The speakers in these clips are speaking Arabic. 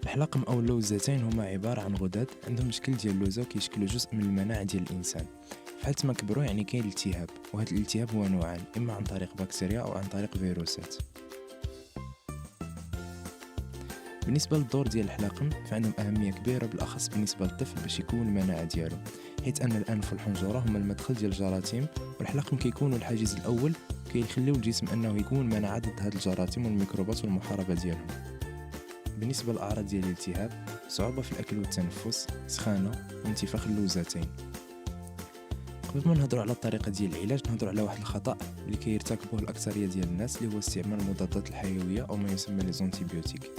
الحلاقم أو اللوزتين هما عبارة عن غدد عندهم شكل ديال اللوزة وكيشكلوا جزء من المناعة ديال الإنسان. فحال ما كبروا يعني كاين الالتهاب، وهذا الالتهاب هو نوعان، إما عن طريق بكتيريا أو عن طريق فيروسات. بالنسبة للدور ديال الحلاقم فعندهم أهمية كبيرة بالأخص بالنسبة للطفل باش يكون المناعة ديالو، حيث أن الأنف والحنجرة هما المدخل ديال الجراثيم، والحلاقم كيكونوا الحاجز الأول كيخليو الجسم أنه يكون مناعة ضد هاد الجراثيم والميكروبات والمحاربة ديالهم. بالنسبة للأعراض ديال الالتهاب، صعوبة في الأكل والتنفس، سخانة وانتفاخ اللوزتين. قبل ما نهضروا على الطريقة ديال العلاج نهضروا على واحد الخطأ اللي كيرتكبوه الأكثرية ديال الناس اللي هو استعمال المضادات الحيوية أو ما يسمى لي زونتيبيوتيك.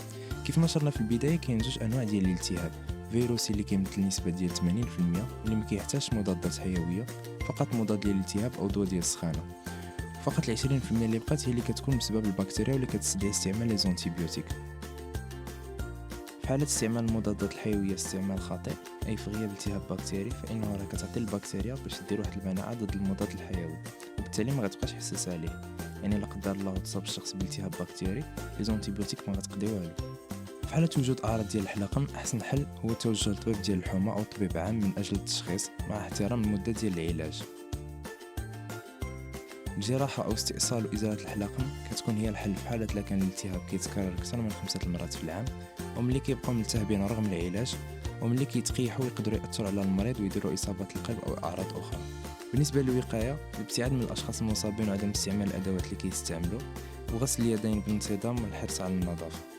كيف ما شرنا في البداية كاين جوج أنواع ديال الالتهاب، فيروسي اللي كيمثل نسبة ديال 80% واللي ما كيحتاجش مضادات حيوية، فقط مضاد للالتهاب أو دواء ديال السخانة. فقط 20% اللي بقات هي اللي كتكون بسبب البكتيريا واللي كتستدعي استعمال لي زونتيبيوتيك. في حالة استعمال المضادات الحيوية استعمال خاطئ أي في غياب التهاب بكتيري فإنه راه كتعطي البكتيريا باش دير واحد المناعة ضد المضاد الحيوي، وبالتالي ما غتبقاش حساسة عليه، يعني لا قدر الله تصاب الشخص بالتهاب بكتيري لي زونتيبيوتيك ما غتقضي والو. في حالة وجود أعراض ديال الحلاقم أحسن حل هو التوجه للطبيب ديال الحمى أو طبيب عام من أجل التشخيص مع احترام المدة ديال العلاج. الجراحة أو استئصال وإزالة الحلاقم كتكون هي الحل في حالة لا كان الالتهاب كيتكرر أكثر من 5 المرات في العام، وملي كيبقاو ملتهبين رغم العلاج، وملي كيتقيحوا يقدروا يأثروا على المريض ويديروا إصابة القلب أو أعراض أخرى. بالنسبة للوقاية، الابتعاد من الأشخاص المصابين وعدم استعمال الأدوات اللي كيستعملوا، وغسل اليدين بانتظام والحرص على النظافة.